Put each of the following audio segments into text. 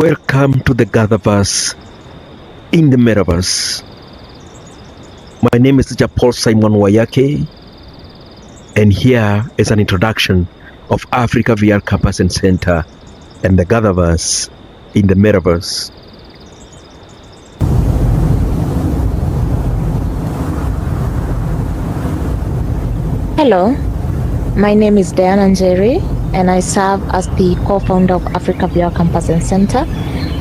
Welcome to the GatherVerse in the Metaverse. My name is Teacher Paul Simon Wayake, and here is an introduction of Africa VR Campus and Center and the GatherVerse in the Metaverse. Hello, my name is Diana Njeri, and I serve as the co-founder of Africa VR Campus and Center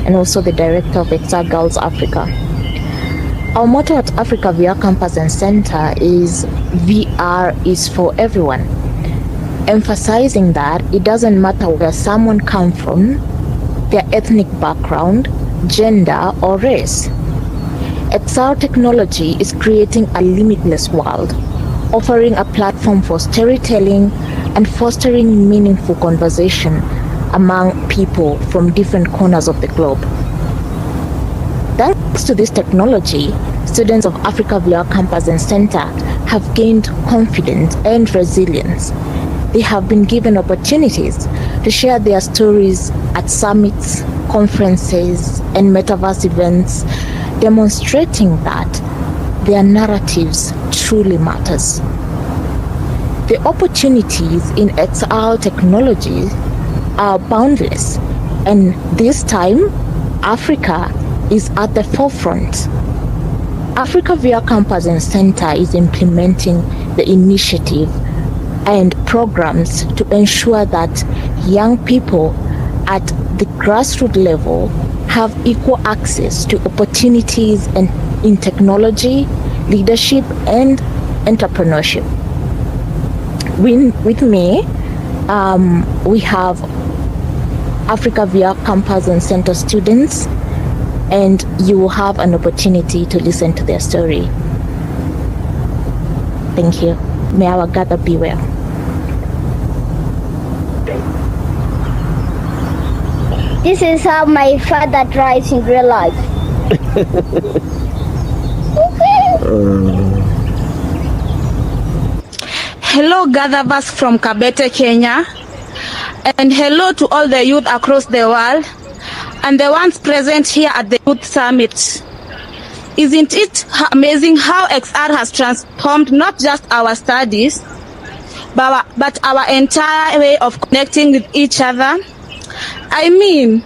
and also the director of XR Girls Africa. Our motto at Africa VR Campus and Center is VR is for everyone, emphasizing that it doesn't matter where someone comes from, their ethnic background, gender, or race. XR technology is creating a limitless world, offering a platform for storytelling and fostering meaningful conversation among people from different corners of the globe. Thanks to this technology, students of Africa VR Campus and Center have gained confidence and resilience. They have been given opportunities to share their stories at summits, conferences, and metaverse events, demonstrating that their narratives truly matters. The opportunities in XR technology are boundless, and this time, Africa is at the forefront. Africa VR Campus and Center is implementing the initiative and programs to ensure that young people at the grassroots level have equal access to opportunities in technology, leadership, and entrepreneurship. With me, we have Africa VR Campus and Center students, and you will have an opportunity to listen to their story. Thank you. May our gather be well. This is how my father drives in real life. Hello, GatherVerse from Kabete, Kenya. And hello to all the youth across the world and the ones present here at the Youth Summit. Isn't it amazing how XR has transformed not just our studies, but our entire way of connecting with each other? I mean,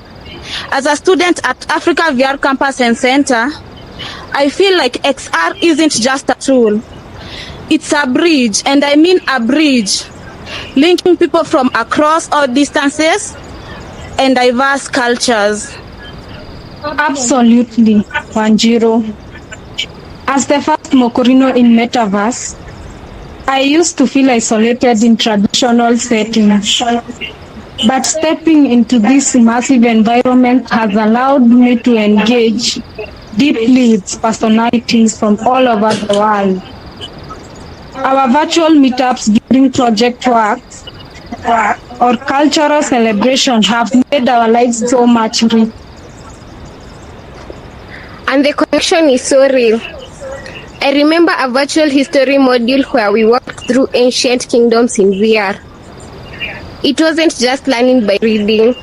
as a student at Africa VR Campus and Center, I feel like XR isn't just a tool. It's a bridge, and I mean a bridge, linking people from across all distances and diverse cultures. Absolutely, Wanjiro. As the first Mokorino in Metaverse, I used to feel isolated in traditional settings. But stepping into this immersive environment has allowed me to engage deeply with personalities from all over the world. Our virtual meetups during project work or cultural celebration have made our lives so much richer. And the connection is so real. I remember a virtual history module where we walked through ancient kingdoms in VR. It wasn't just learning by reading.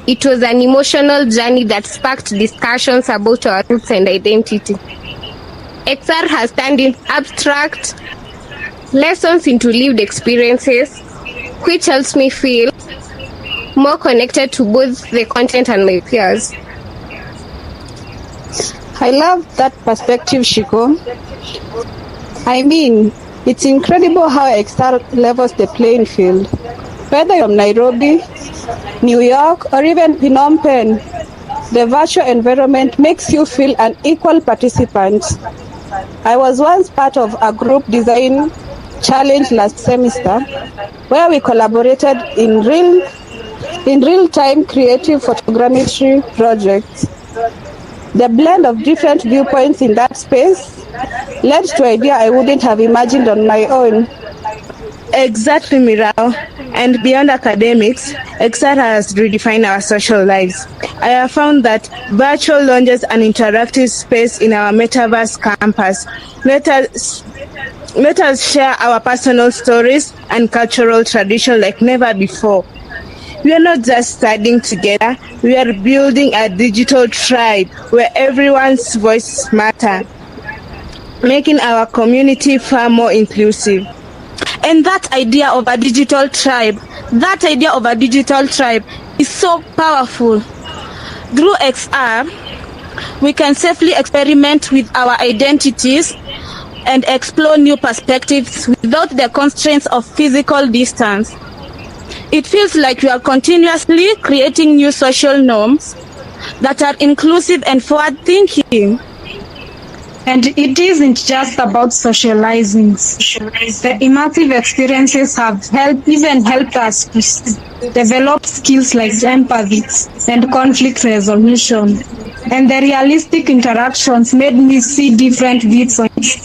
It was an emotional journey that sparked discussions about our roots and identity. XR has turned in abstract lessons into lived experiences, which helps me feel more connected to both the content and my peers. I love that perspective, Shiko. I mean, it's incredible how XR levels the playing field. Whether you're from Nairobi, New York, or even Phnom Penh, the virtual environment makes you feel an equal participant. I was once part of a group design challenge last semester where we collaborated in real-time creative photogrammetry projects. The blend of different viewpoints in that space led to an idea I wouldn't have imagined on my own. Exactly, Mirao. And beyond academics, XR has redefined our social lives. I have found that virtual launches an interactive space in our metaverse campus. Let us share our personal stories and cultural tradition like never before. We are not just studying together, we are building a digital tribe where everyone's voice matters, making our community far more inclusive. And that idea of a digital tribe is so powerful. Through XR, we can safely experiment with our identities and explore new perspectives without the constraints of physical distance. It feels like we are continuously creating new social norms that are inclusive and forward-thinking. And it isn't just about socializing. The immersive experiences have helped us to develop skills like empathy and conflict resolution. And the realistic interactions made me see different viewpoints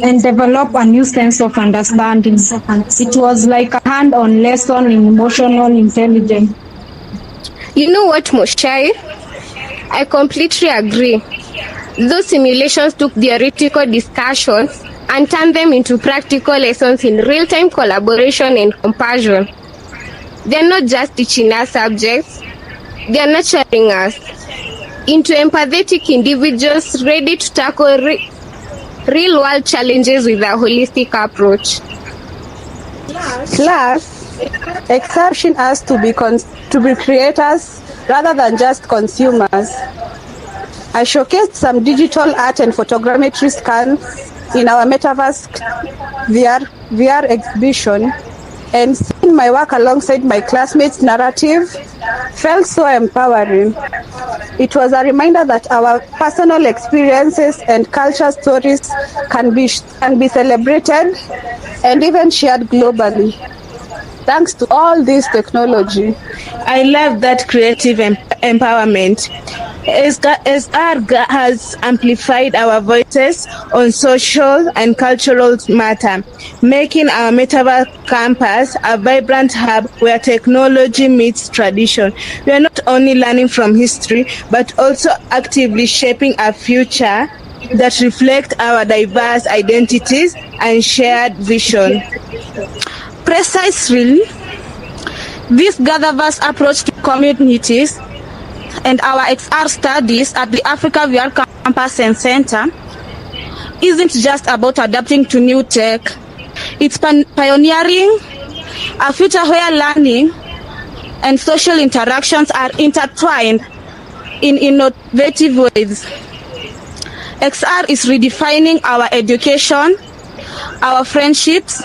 and develop a new sense of understanding. It was like a hand-on lesson in emotional intelligence. You know what, Moshai? I completely agree. Those simulations took theoretical discussions and turned them into practical lessons in real-time collaboration and compassion. They're not just teaching us subjects, they're nurturing us into empathetic individuals ready to tackle real-world challenges with a holistic approach. Plus, exception us to be creators rather than just consumers. I showcased some digital art and photogrammetry scans in our Metaverse VR exhibition, and seeing my work alongside my classmates' narrative felt so empowering. It was a reminder that our personal experiences and culture stories can be celebrated and even shared globally. Thanks to all this technology. I love that creative empowerment. SR has amplified our voices on social and cultural matter, making our Metaverse campus a vibrant hub where technology meets tradition. We are not only learning from history, but also actively shaping a future that reflects our diverse identities and shared vision. Precisely, this GatherVerse approach to communities and our XR studies at the Africa VR Campus and Center isn't just about adapting to new tech. It's pioneering a future where learning and social interactions are intertwined in innovative ways. XR is redefining our education, our friendships,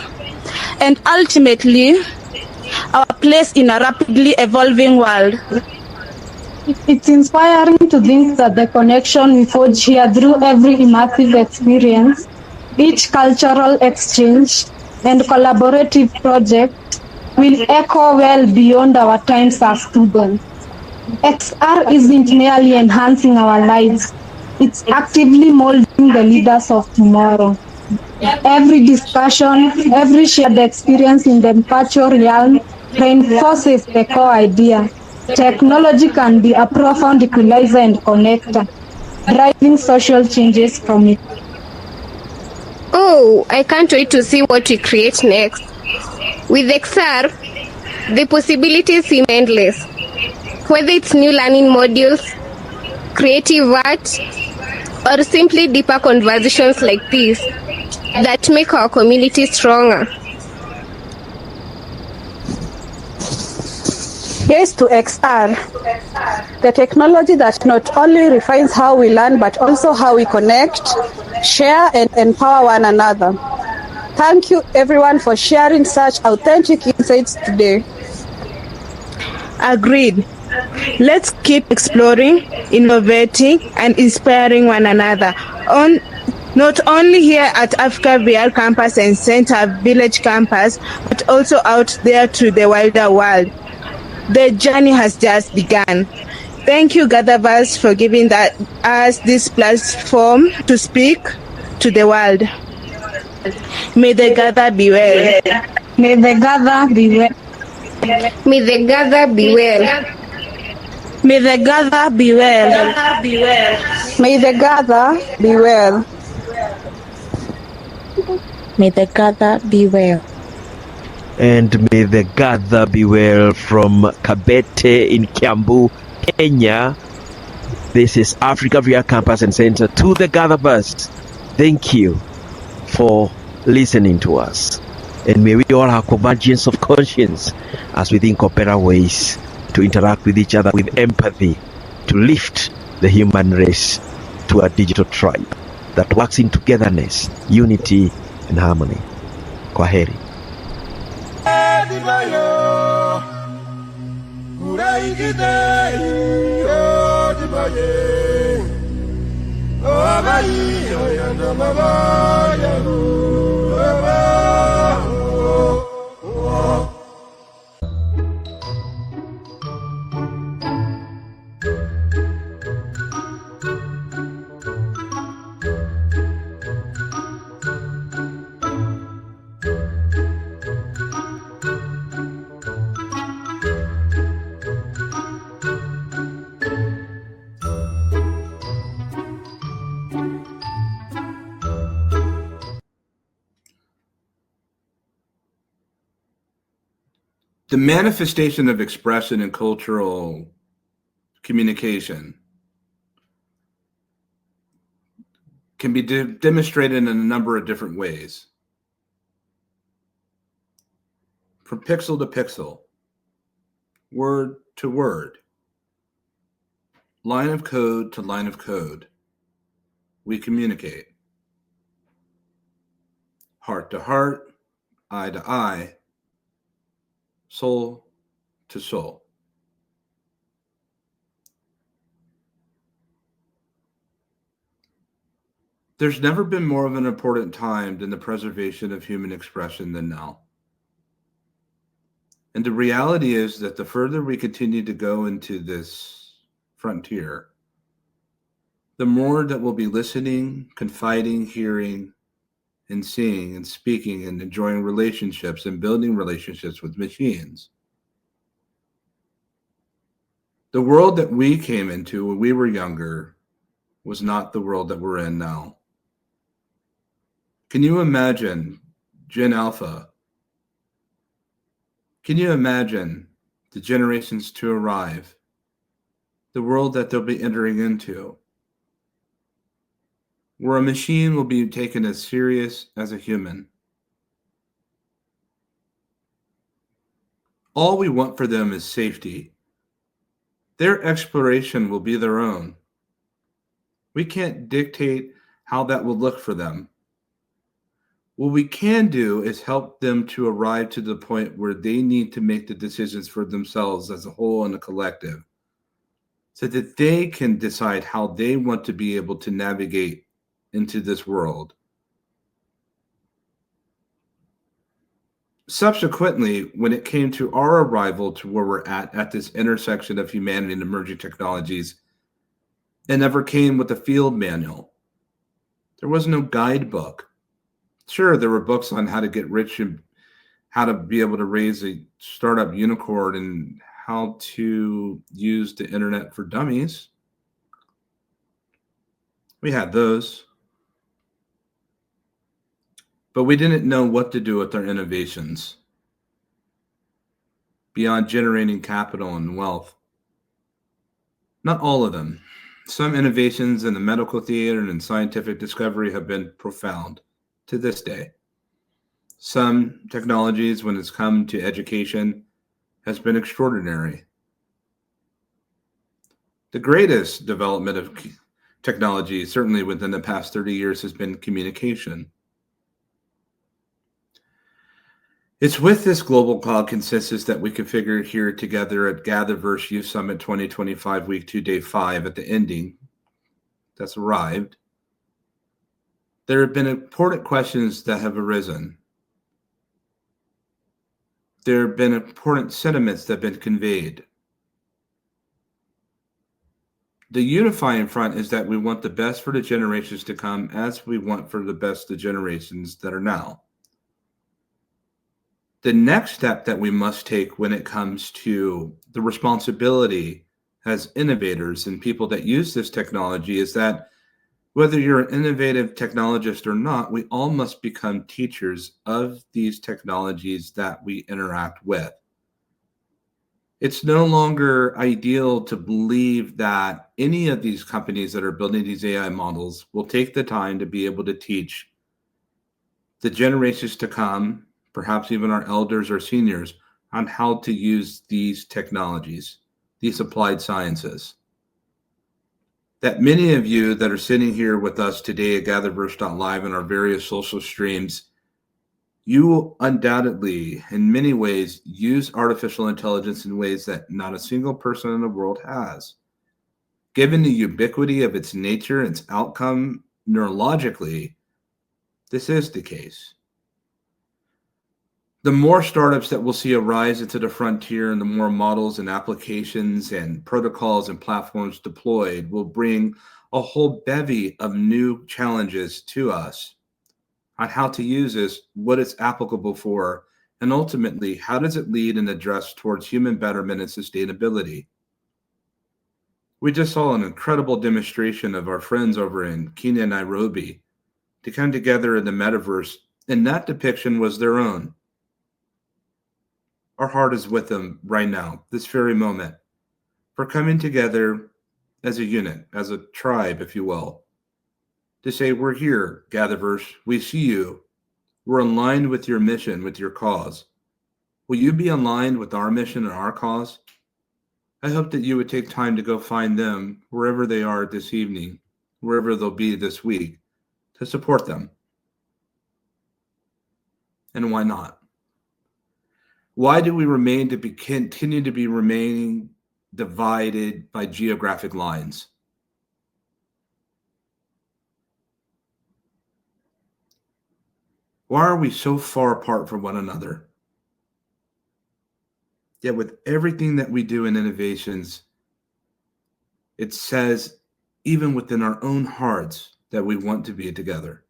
and ultimately our place in a rapidly evolving world. It's inspiring to think that the connection we forge here through every immersive experience, each cultural exchange, and collaborative project will echo well beyond our times as students. XR isn't merely enhancing our lives, it's actively molding the leaders of tomorrow. Every discussion, every shared experience in the virtual realm reinforces the core idea. Technology can be a profound equalizer and connector, driving social changes from it. Oh, I can't wait to see what we create next. With XR, the possibilities seem endless. Whether it's new learning modules, creative art, or simply deeper conversations like this that make our community stronger. Here's to XR, the technology that not only refines how we learn, but also how we connect, share, and empower one another. Thank you, everyone, for sharing such authentic insights today. Agreed. Let's keep exploring, innovating, and inspiring one another. Not only here at Africa VR Campus and Center Village Campus, but also out there to the wider world. The journey has just begun. Thank you, GatherVerse, for giving us this platform to speak to the world. May the gather be well. May the gather be well. May the gather be well. May the gather be well. May the gather be well. May the gather be well. And may the gather be well from Kabete in Kiambu, Kenya. This is Africa VR Campus and Center to the GatherVerse. Thank you for listening to us. And may we all have convergence of conscience as we think of better ways to interact with each other with empathy, to lift the human race to a digital tribe that works in togetherness, unity, and harmony. Kwaheri. The manifestation of expression and cultural communication can be demonstrated in a number of different ways. From pixel to pixel, word to word, line of code to line of code, we communicate. Heart to heart, eye to eye, soul to soul. There's never been more of an important time than the preservation of human expression than now. And the reality is that the further we continue to go into this frontier, the more that we'll be listening, confiding, hearing, and seeing and speaking and enjoying relationships and building relationships with machines. The world that we came into when we were younger was not the world that we're in now. Can you imagine Gen Alpha? Can you imagine the generations to arrive, the world that they'll be entering into, where a machine will be taken as serious as a human? All we want for them is safety. Their exploration will be their own. We can't dictate how that will look for them. What we can do is help them to arrive to the point where they need to make the decisions for themselves as a whole and a collective, so that they can decide how they want to be able to navigate into this world. Subsequently, when it came to our arrival to where we're at this intersection of humanity and emerging technologies, it never came with a field manual. There was no guidebook. Sure, there were books on how to get rich and how to be able to raise a startup unicorn and how to use the internet for dummies. We had those. But we didn't know what to do with our innovations beyond generating capital and wealth. Not all of them. Some innovations in the medical theater and in scientific discovery have been profound to this day. Some technologies, when it's come to education, has been extraordinary. The greatest development of technology, certainly within the past 30 years, has been communication. It's with this global cloud consensus that we configured here together at GatherVerse Youth Summit 2025, week 2, day 5, at the ending that's arrived. There have been important questions that have arisen. There have been important sentiments that have been conveyed. The unifying front is that we want the best for the generations to come as we want for the best the generations that are now. The next step that we must take when it comes to the responsibility as innovators and people that use this technology is that Whether you're an innovative technologist or not, we all must become teachers of these technologies that we interact with. It's no longer ideal to believe that any of these companies that are building these AI models will take the time to be able to teach the generations to come, perhaps even our elders or seniors, on how to use these technologies, these applied sciences. That many of you that are sitting here with us today at GatherVerse.live and our various social streams, you undoubtedly, in many ways, use artificial intelligence in ways that not a single person in the world has. Given the ubiquity of its nature, its outcome neurologically, this is the case. The more startups that we'll see arise into the frontier and the more models and applications and protocols and platforms deployed will bring a whole bevy of new challenges to us on how to use this, what it's applicable for, and ultimately, how does it lead and address towards human betterment and sustainability? We just saw an incredible demonstration of our friends over in Kenya, Nairobi, to come together in the metaverse, and that depiction was their own. Our heart is with them right now, this very moment, for coming together as a unit, as a tribe, if you will, to say, we're here, GatherVerse, we see you, we're aligned with your mission, with your cause. Will you be aligned with our mission and our cause? I hope that you would take time to go find them wherever they are this evening, wherever they'll be this week, to support them. And why not? Why do we continue to be remaining divided by geographic lines? Why are we so far apart from one another? Yet with everything that we do in innovations, it says, even within our own hearts, that we want to be together.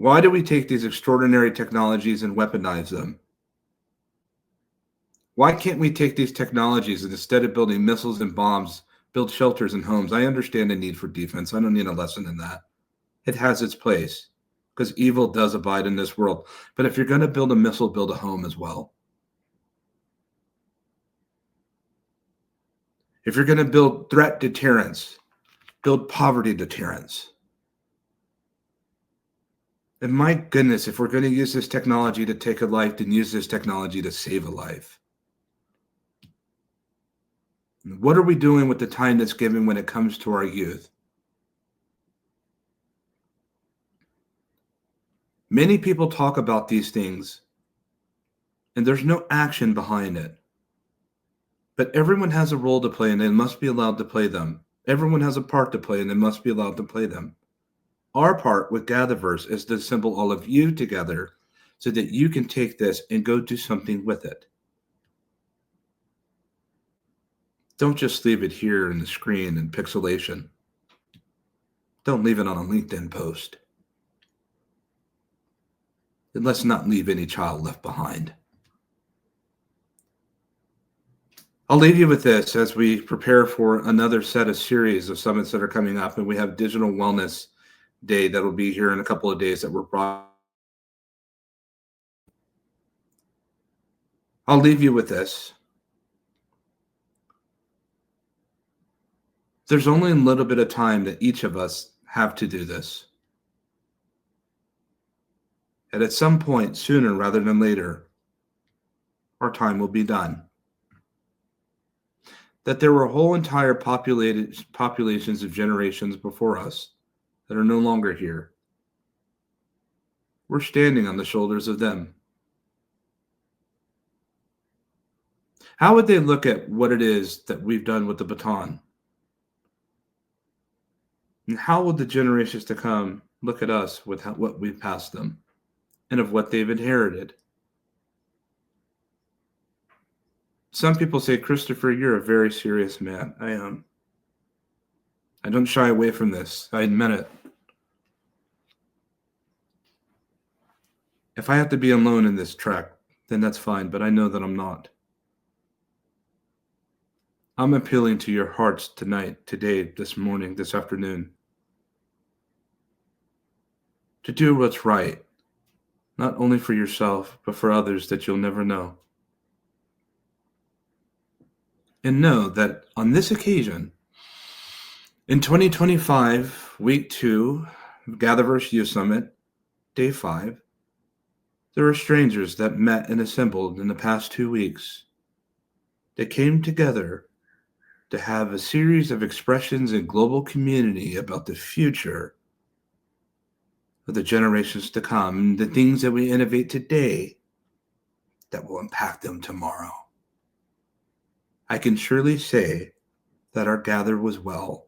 Why do we take these extraordinary technologies and weaponize them? Why can't we take these technologies and instead of building missiles and bombs, build shelters and homes? I understand the need for defense. I don't need a lesson in that. It has its place because evil does abide in this world. But if you're going to build a missile, build a home as well. If you're going to build threat deterrence, build poverty deterrence. And my goodness, if we're going to use this technology to take a life, then use this technology to save a life. What are we doing with the time that's given when it comes to our youth? Many people talk about these things, and there's no action behind it. But everyone has a role to play, and they must be allowed to play them. Everyone has a part to play, and they must be allowed to play them. Our part with GatherVerse is to assemble all of you together so that you can take this and go do something with it. Don't just leave it here in the screen in pixelation. Don't leave it on a LinkedIn post. And let's not leave any child left behind. I'll leave you with this as we prepare for another set of series of summits that are coming up, and we have Digital Wellness Day that will be here in a couple of days that we're brought. I'll leave you with this. There's only a little bit of time that each of us have to do this. And at some point, sooner rather than later, our time will be done. That there were whole entire populations of generations before us that are no longer here. We're standing on the shoulders of them. How would they look at what it is that we've done with the baton? And how would the generations to come look at us with what we've passed them and of what they've inherited? Some people say, Christopher, you're a very serious man. I am. I don't shy away from this. I admit it. If I have to be alone in this trek, then that's fine, but I know that I'm not. I'm appealing to your hearts tonight, today, this morning, this afternoon, to do what's right, not only for yourself, but for others that you'll never know. And know that on this occasion, in 2025, week 2, GatherVerse Youth Summit, day 5, there were strangers that met and assembled in the past 2 weeks. They came together to have a series of expressions in global community about the future of the generations to come, and the things that we innovate today that will impact them tomorrow. I can surely say that our gather was well,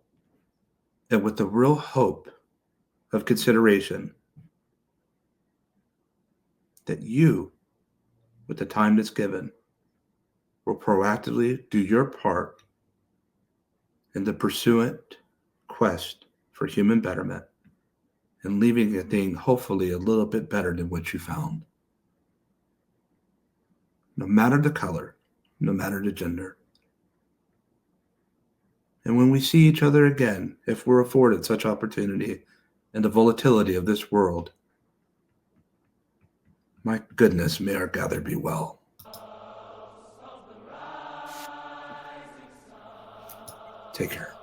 and with the real hope of consideration that you, with the time that's given, will proactively do your part in the pursuant quest for human betterment and leaving a thing hopefully a little bit better than what you found. No matter the color, no matter the gender. And when we see each other again, if we're afforded such opportunity and the volatility of this world, my goodness, may our gather be well. Take care.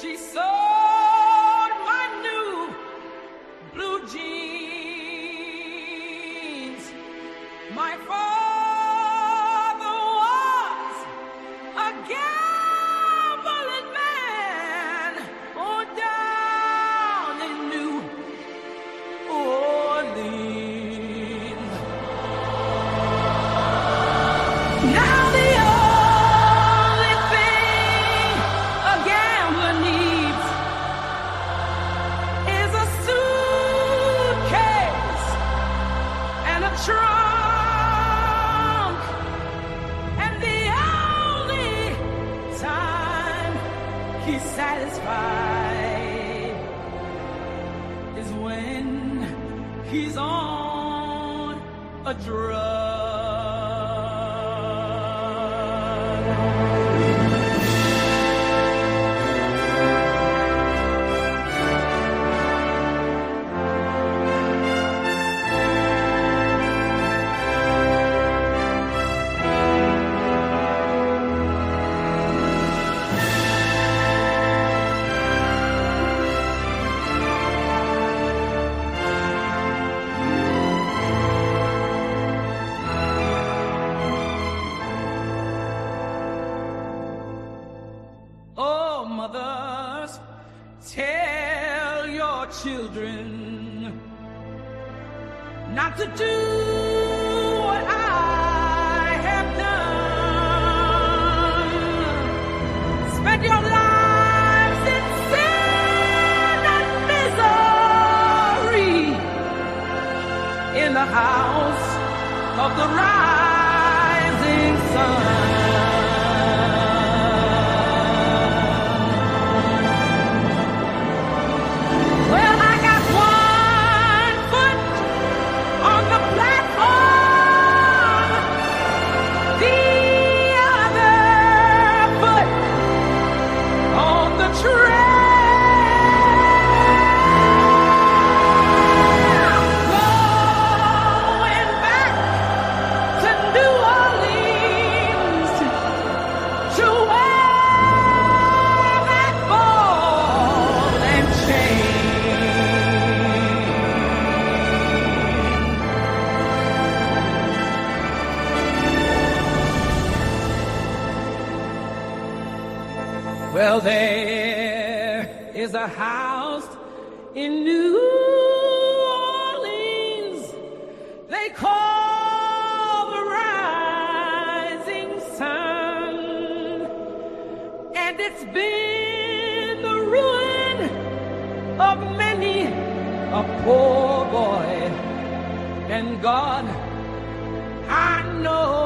She sold my new blue jeans. My father was a gambling man on down in New Orleans. Now the only thing a gambler needs is a suitcase and a trunk. And the only time he's satisfied is when he's on a drug. Oh, mothers, tell your children not to do what I have done. Spend your lives in sin and misery in the house of the rising sun. Well, I got one foot on the platform Well, there is a house in New Orleans they call the Rising Sun, and it's been the ruin of many a poor boy. And God, I know